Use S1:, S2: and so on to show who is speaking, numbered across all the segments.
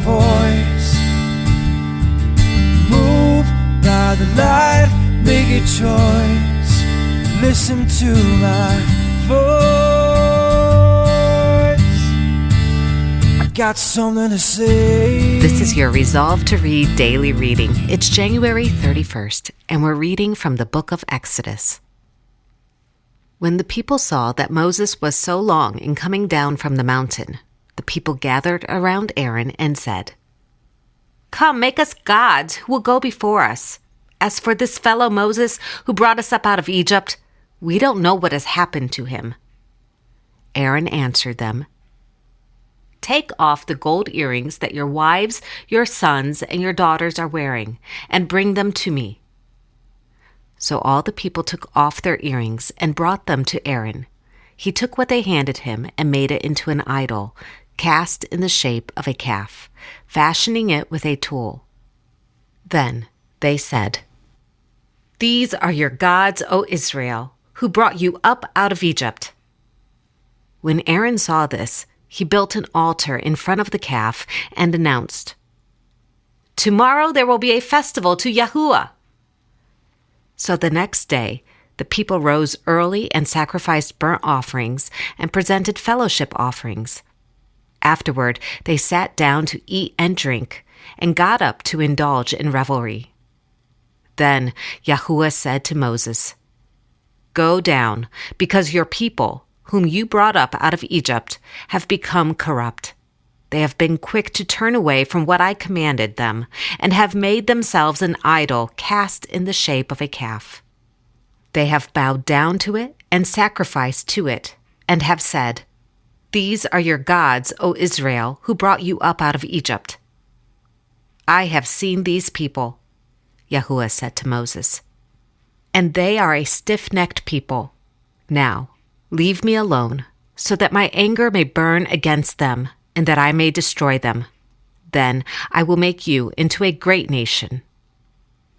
S1: voice. Move by the light, make a choice. Listen to my voice. I got something to say.
S2: This is your Resolve to Read daily reading. It's January 31st, and we're reading from the book of Exodus. When the people saw that Moses was so long in coming down from the mountain, the people gathered around Aaron and said, "Come, make us gods who will go before us. As for this fellow Moses who brought us up out of Egypt, we don't know what has happened to him." Aaron answered them, "Take off the gold earrings that your wives, your sons, and your daughters are wearing, and bring them to me." So all the people took off their earrings and brought them to Aaron. He took what they handed him and made it into an idol, cast in the shape of a calf, fashioning it with a tool. Then they said, "These are your gods, O Israel, who brought you up out of Egypt." When Aaron saw this, he built an altar in front of the calf and announced, "Tomorrow there will be a festival to Yahuwah." So the next day, the people rose early and sacrificed burnt offerings and presented fellowship offerings. Afterward, they sat down to eat and drink and got up to indulge in revelry. Then Yahuwah said to Moses, "Go down, because your people, whom you brought up out of Egypt, have become corrupt. They have been quick to turn away from what I commanded them, and have made themselves an idol cast in the shape of a calf. They have bowed down to it and sacrificed to it, and have said, 'These are your gods, O Israel, who brought you up out of Egypt.' I have seen these people," Yahuwah said to Moses, "and they are a stiff-necked people. Now, leave me alone, so that my anger may burn against them, and that I may destroy them. Then I will make you into a great nation."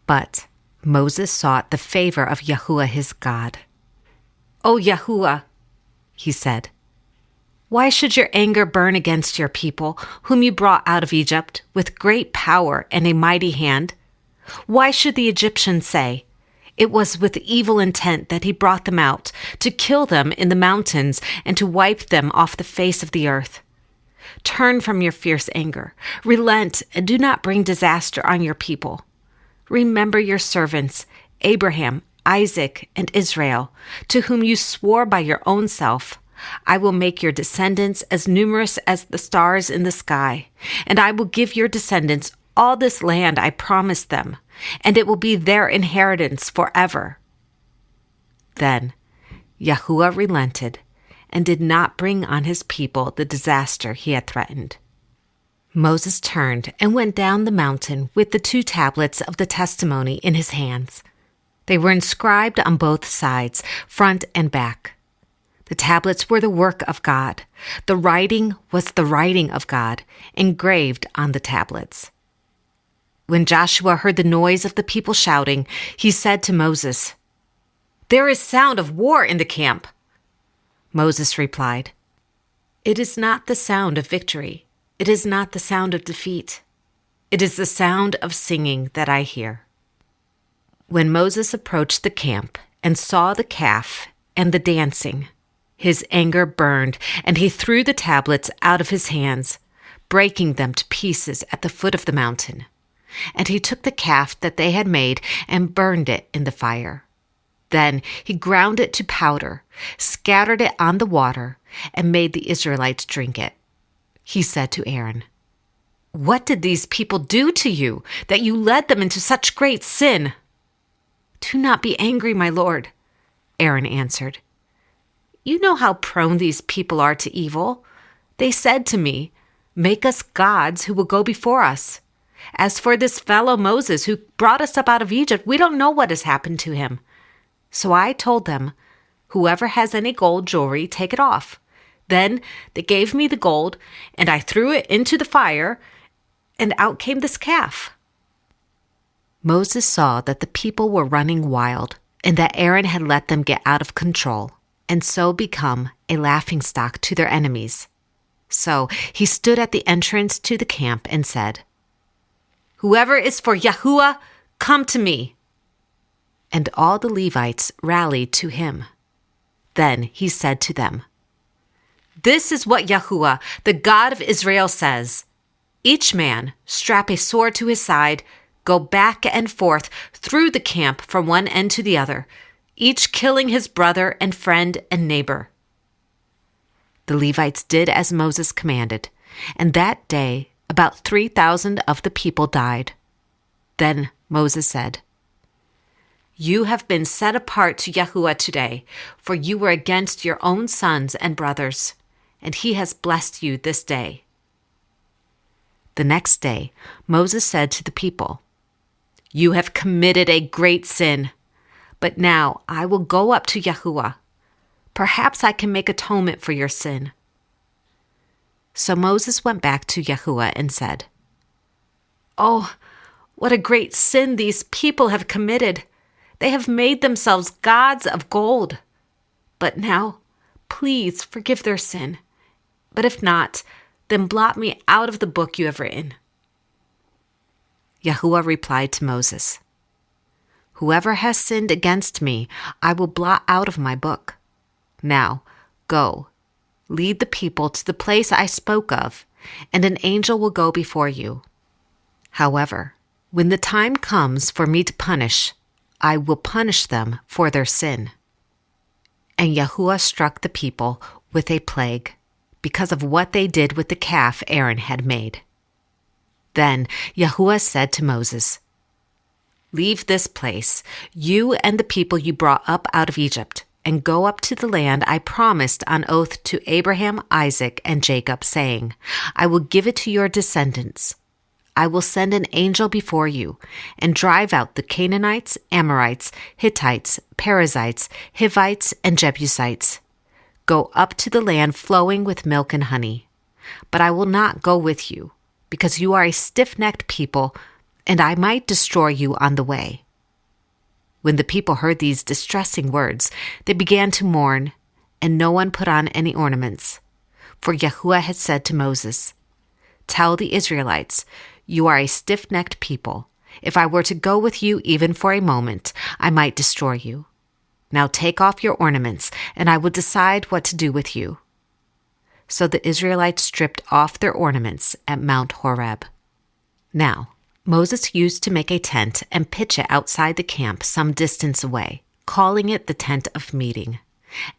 S2: But Moses sought the favor of Yahuwah his God. "O Yahuwah," he said, "why should your anger burn against your people, whom you brought out of Egypt with great power and a mighty hand? Why should the Egyptians say, 'It was with evil intent that he brought them out, to kill them in the mountains and to wipe them off the face of the earth'? Turn from your fierce anger, relent, and do not bring disaster on your people. Remember your servants, Abraham, Isaac, and Israel, to whom you swore by your own self, 'I will make your descendants as numerous as the stars in the sky, and I will give your descendants all this land I promised them, and it will be their inheritance forever.'" Then Yahuwah relented and did not bring on his people the disaster he had threatened. Moses turned and went down the mountain with the 2 tablets of the testimony in his hands. They were inscribed on both sides, front and back. The tablets were the work of God. The writing was the writing of God, engraved on the tablets. When Joshua heard the noise of the people shouting, he said to Moses, "There is sound of war in the camp." Moses replied, "It is not the sound of victory. It is not the sound of defeat. It is the sound of singing that I hear." When Moses approached the camp and saw the calf and the dancing, his anger burned, and he threw the tablets out of his hands, breaking them to pieces at the foot of the mountain. And he took the calf that they had made and burned it in the fire. Then he ground it to powder, scattered it on the water, and made the Israelites drink it. He said to Aaron, "What did these people do to you, that you led them into such great sin?" "Do not be angry, my lord," Aaron answered. "You know how prone these people are to evil. They said to me, 'Make us gods who will go before us.' As for this fellow Moses who brought us up out of Egypt, we don't know what has happened to him." So I told them, "Whoever has any gold jewelry, take it off." Then they gave me the gold, and I threw it into the fire, and out came this calf. Moses saw that the people were running wild, and that Aaron had let them get out of control, and so become a laughingstock to their enemies. So he stood at the entrance to the camp and said, "Whoever is for Yahuwah, come to me." And all the Levites rallied to him. Then he said to them, "This is what Yahuwah, the God of Israel, says. Each man strap a sword to his side, go back and forth through the camp from one end to the other, each killing his brother and friend and neighbor." The Levites did as Moses commanded, and that day about 3,000 of the people died. Then Moses said, "You have been set apart to Yahuwah today, for you were against your own sons and brothers, and he has blessed you this day." The next day, Moses said to the people, "You have committed a great sin, but now I will go up to Yahuwah. Perhaps I can make atonement for your sin." So Moses went back to Yahuwah and said, "Oh, what a great sin these people have committed. They have made themselves gods of gold. But now, please forgive their sin. But if not, then blot me out of the book you have written." Yahuwah replied to Moses, "Whoever has sinned against me, I will blot out of my book. Now, go, lead the people to the place I spoke of, and an angel will go before you. However, when the time comes for me to punish, I will punish them for their sin." And Yahuwah struck the people with a plague because of what they did with the calf Aaron had made. Then Yahuwah said to Moses, "Leave this place, you and the people you brought up out of Egypt, and go up to the land I promised on oath to Abraham, Isaac, and Jacob, saying, I will give it to your descendants. I will send an angel before you and drive out the Canaanites, Amorites, Hittites, Perizzites, Hivites, and Jebusites. Go up to the land flowing with milk and honey. But I will not go with you, because you are a stiff-necked people, and I might destroy you on the way." When the people heard these distressing words, they began to mourn, and no one put on any ornaments. For Yahuwah had said to Moses, "Tell the Israelites, you are a stiff-necked people. If I were to go with you even for a moment, I might destroy you. Now take off your ornaments, and I will decide what to do with you." So the Israelites stripped off their ornaments at Mount Horeb. Now, Moses used to make a tent and pitch it outside the camp some distance away, calling it the tent of meeting.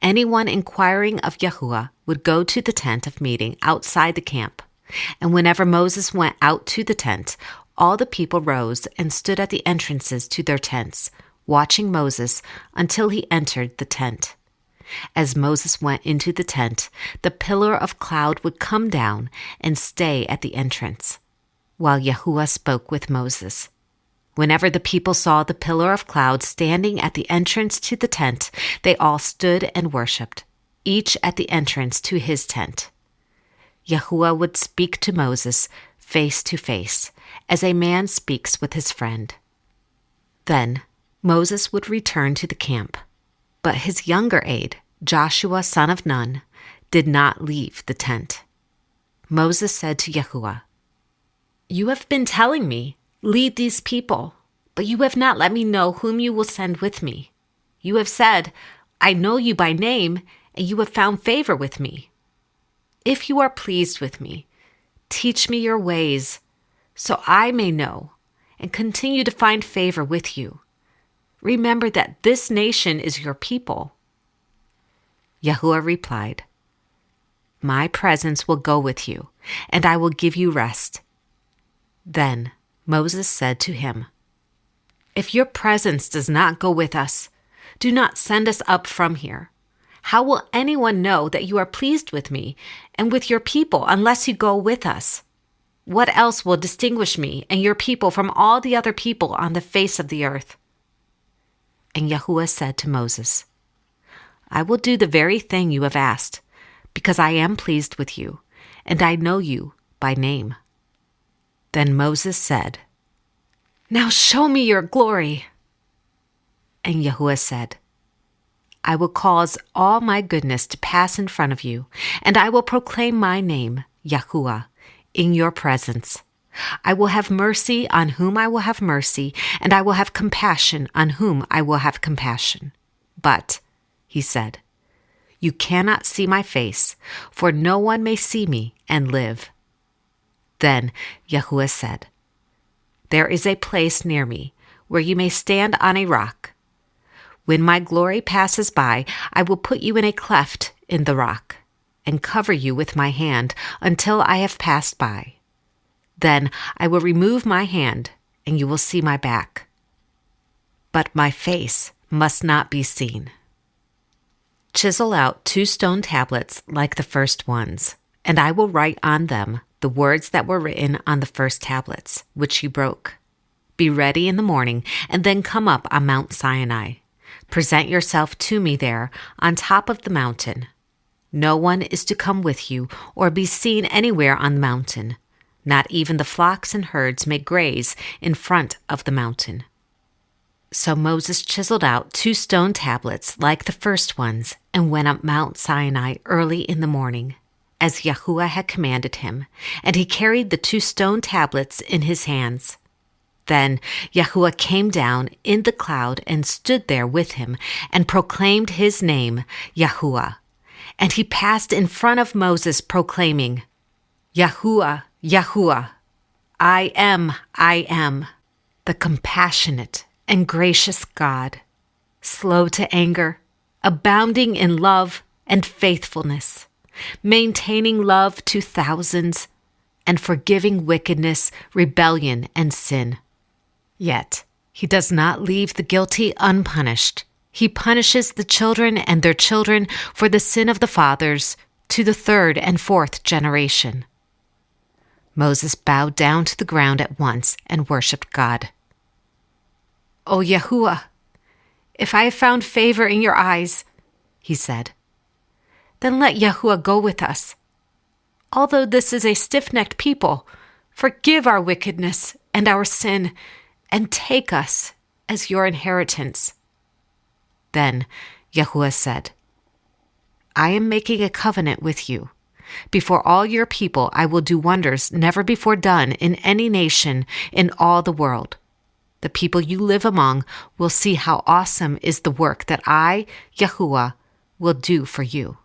S2: Anyone inquiring of Yahuwah would go to the tent of meeting outside the camp. And whenever Moses went out to the tent, all the people rose and stood at the entrances to their tents, watching Moses until he entered the tent. As Moses went into the tent, the pillar of cloud would come down and stay at the entrance, while Yahuwah spoke with Moses. Whenever the people saw the pillar of cloud standing at the entrance to the tent, they all stood and worshipped, each at the entrance to his tent. Yahuwah would speak to Moses face to face, as a man speaks with his friend. Then Moses would return to the camp, but his younger aide, Joshua son of Nun, did not leave the tent. Moses said to Yahuwah, "You have been telling me, 'Lead these people,' but you have not let me know whom you will send with me. You have said, 'I know you by name, and you have found favor with me.' If you are pleased with me, teach me your ways, so I may know and continue to find favor with you. Remember that this nation is your people." Yahuwah replied, "My presence will go with you, and I will give you rest." Then Moses said to him, "If your presence does not go with us, do not send us up from here. How will anyone know that you are pleased with me and with your people unless you go with us? What else will distinguish me and your people from all the other people on the face of the earth?" And Yahuwah said to Moses, "I will do the very thing you have asked, because I am pleased with you, and I know you by name." Then Moses said, "Now show me your glory." And Yahuwah said, I will cause all my goodness to pass in front of you, and I will proclaim my name, Yahuwah, in your presence. I will have mercy on whom I will have mercy, and I will have compassion on whom I will have compassion. But, he said, you cannot see my face, for no one may see me and live. Then Yahuwah said, there is a place near me where you may stand on a rock. When my glory passes by, I will put you in a cleft in the rock and cover you with my hand until I have passed by. Then I will remove my hand, and you will see my back. But my face must not be seen. Chisel out 2 stone tablets like the first ones, and I will write on them the words that were written on the first tablets, which you broke. Be ready in the morning, and then come up on Mount Sinai. Present yourself to me there on top of the mountain. No one is to come with you or be seen anywhere on the mountain. Not even the flocks and herds may graze in front of the mountain. So Moses chiseled out 2 stone tablets like the first ones and went up Mount Sinai early in the morning, as Yahuwah had commanded him, and he carried the 2 stone tablets in his hands. Then Yahuwah came down in the cloud and stood there with him and proclaimed his name, Yahuwah. And he passed in front of Moses proclaiming, Yahuwah, Yahuwah, I am, the compassionate and gracious God, slow to anger, abounding in love and faithfulness, maintaining love to thousands, and forgiving wickedness, rebellion, and sin. Yet he does not leave the guilty unpunished. He punishes the children and their children for the sin of the fathers to the 3rd and 4th generation. Moses bowed down to the ground at once and worshipped God. O Yahuwah, if I have found favor in your eyes, he said, then let Yahuwah go with us. Although this is a stiff-necked people, forgive our wickedness and our sin, and take us as your inheritance. Then Yahuwah said, I am making a covenant with you. Before all your people I will do wonders never before done in any nation in all the world. The people you live among will see how awesome is the work that I, Yahuwah, will do for you.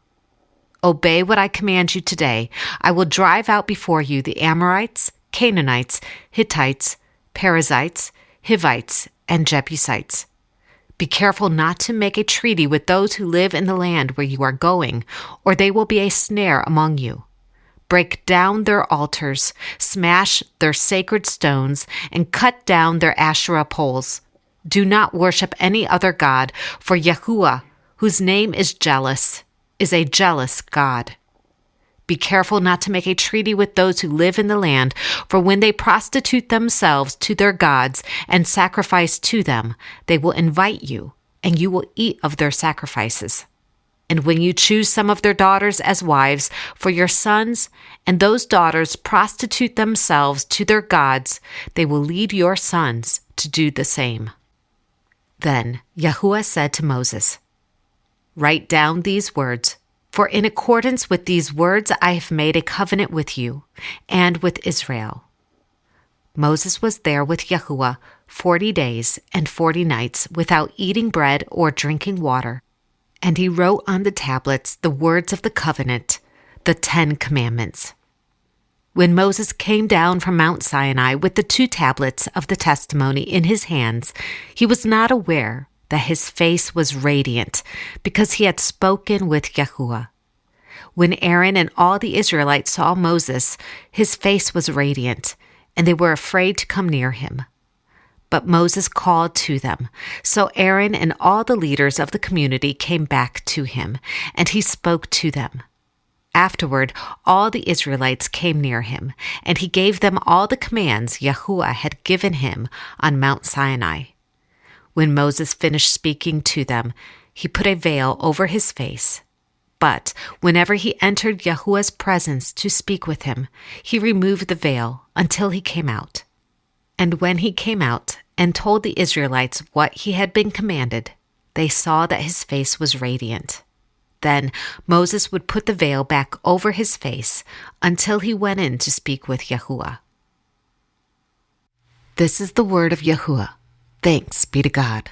S2: Obey what I command you today. I will drive out before you the Amorites, Canaanites, Hittites, Perizzites, Hivites, and Jebusites. Be careful not to make a treaty with those who live in the land where you are going, or they will be a snare among you. Break down their altars, smash their sacred stones, and cut down their Asherah poles. Do not worship any other god, for Yahuwah, whose name is jealous, is a jealous God. Be careful not to make a treaty with those who live in the land, for when they prostitute themselves to their gods and sacrifice to them, they will invite you, and you will eat of their sacrifices. And when you choose some of their daughters as wives for your sons, and those daughters prostitute themselves to their gods, they will lead your sons to do the same. Then Yahuwah said to Moses, write down these words, for in accordance with these words I have made a covenant with you and with Israel. Moses was there with Yahuwah 40 days and 40 nights without eating bread or drinking water, and he wrote on the tablets the words of the covenant, the 10 Commandments. When Moses came down from Mount Sinai with the 2 tablets of the testimony in his hands, he was not aware that his face was radiant because he had spoken with Yahuwah. When Aaron and all the Israelites saw Moses, his face was radiant, and they were afraid to come near him. But Moses called to them, so Aaron and all the leaders of the community came back to him, and he spoke to them. Afterward, all the Israelites came near him, and he gave them all the commands Yahuwah had given him on Mount Sinai. When Moses finished speaking to them, he put a veil over his face. But whenever he entered Yahuwah's presence to speak with him, he removed the veil until he came out. And when he came out and told the Israelites what he had been commanded, they saw that his face was radiant. Then Moses would put the veil back over his face until he went in to speak with Yahuwah. This is the word of Yahuwah. Thanks be to God.